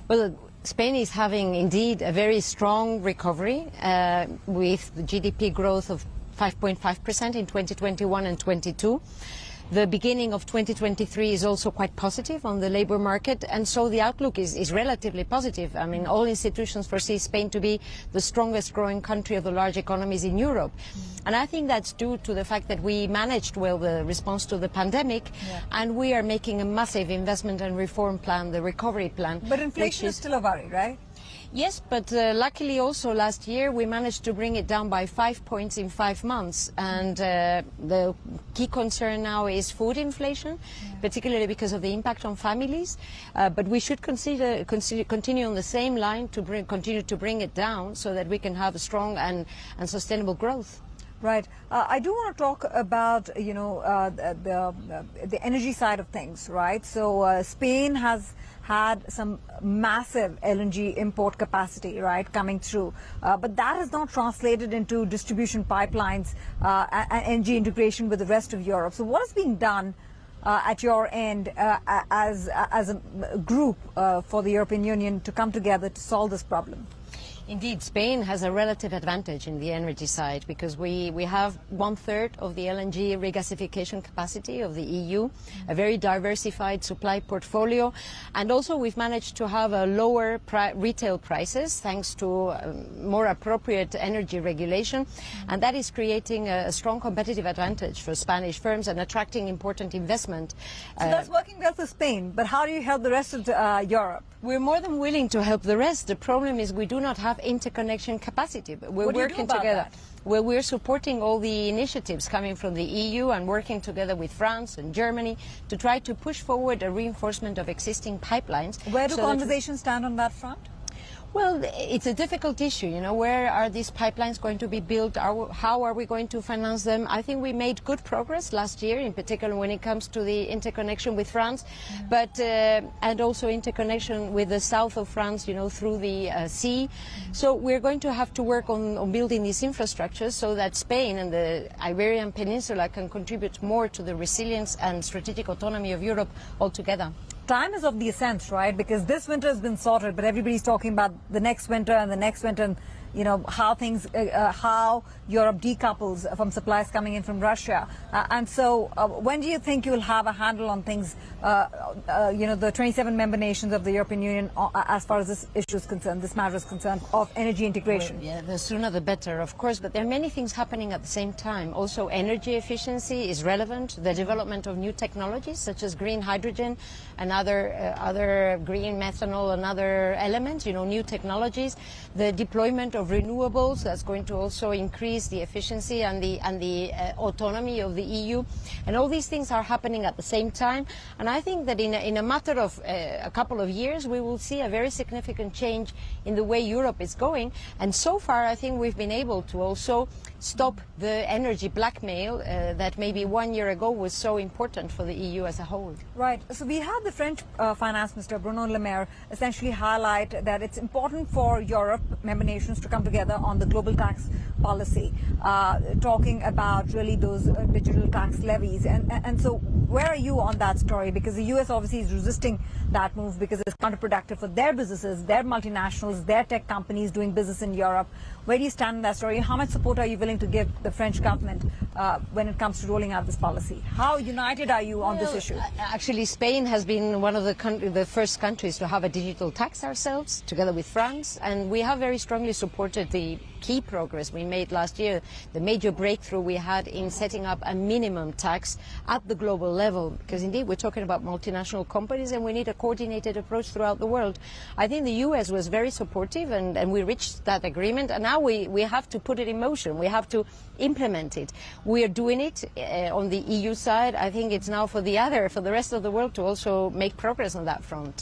Well, Spain is having indeed a very strong recovery with the GDP growth of 5.5% in 2021 and 22. The beginning of 2023 is also quite positive on the labour market, and so the outlook is relatively positive. I mean, all institutions foresee Spain to be the strongest growing country of the large economies in Europe. And I think that's due to the fact that we managed well the response to the pandemic, and we are making a massive investment and reform plan, the recovery plan. But inflation is still a worry, right? Yes, but luckily also last year we managed to bring it down by 5 points in 5 months. And the key concern now is food inflation, particularly because of the impact on families. But we should continue on the same line to continue to bring it down so that we can have a strong and sustainable growth. Right. I do want to talk about, you know, the energy side of things, right? So Spain has had some massive LNG import capacity, right, coming through. But that has not translated into distribution pipelines and energy integration with the rest of Europe. So what is being done at your end as a group for the European Union to come together to solve this problem? Indeed, Spain has a relative advantage in the energy side because we have 1/3 of the LNG regasification capacity of the EU, a very diversified supply portfolio, and also we've managed to have a lower retail prices thanks to more appropriate energy regulation, and that is creating a strong competitive advantage for Spanish firms and attracting important investment. So that's working well for Spain, but how do you help the rest of Europe? We're more than willing to help the rest. The problem is we do not have interconnection capacity. But we're working together. Well, we're supporting all the initiatives coming from the EU and working together with France and Germany to try to push forward a reinforcement of existing pipelines. Where do conversations stand on that front? Well, it's a difficult issue, you know, where are these pipelines going to be built? How are we going to finance them? I think we made good progress last year, in particular when it comes to the interconnection with France, but and also interconnection with the south of France, you know, through the sea. So we're going to have to work on building these infrastructures so that Spain and the Iberian Peninsula can contribute more to the resilience and strategic autonomy of Europe altogether. Time is of the essence, right? Because this winter has been sorted, but everybody's talking about the next winter and the next winter, and you know how things, how Europe decouples from supplies coming in from Russia. And so, when do you think you'll have a handle on things? You know, the 27 member nations of the European Union, as far as this issue is concerned, this matter is concerned, of energy integration. Well, yeah, the sooner the better, of course. But there are many things happening at the same time. Also, energy efficiency is relevant. The development of new technologies such as green hydrogen and other green methanol and other elements. You know, new technologies. The deployment of renewables, that's going to also increase the efficiency and the autonomy of the EU, and all these things are happening at the same time. And I think that in a matter of a couple of years we will see a very significant change in the way Europe is going. And so far I think we've been able to also stop the energy blackmail that maybe 1 year ago was so important for the EU as a whole. Right. So we had the French Finance Minister Bruno Le Maire essentially highlight that it's important for Europe, member nations, to come together on the global tax policy, talking about really those digital tax levies. And so where are you on that story? Because the US obviously is resisting that move because it's counterproductive for their businesses, their multinationals, their tech companies doing business in Europe. Where do you stand in that story? How much support are you willing to give the French government when it comes to rolling out this policy? How united are you on this issue? Actually, Spain has been one of the first countries to have a digital tax ourselves, together with France, and we have very strongly supported the key progress we made last year, the major breakthrough we had in setting up a minimum tax at the global level, because indeed we're talking about multinational companies and we need a coordinated approach throughout the world. I think the US was very supportive and we reached that agreement, and now we have to put it in motion. We have to implement it. We are doing it on the EU side. I think it's now for the rest of the world to also make progress on that front.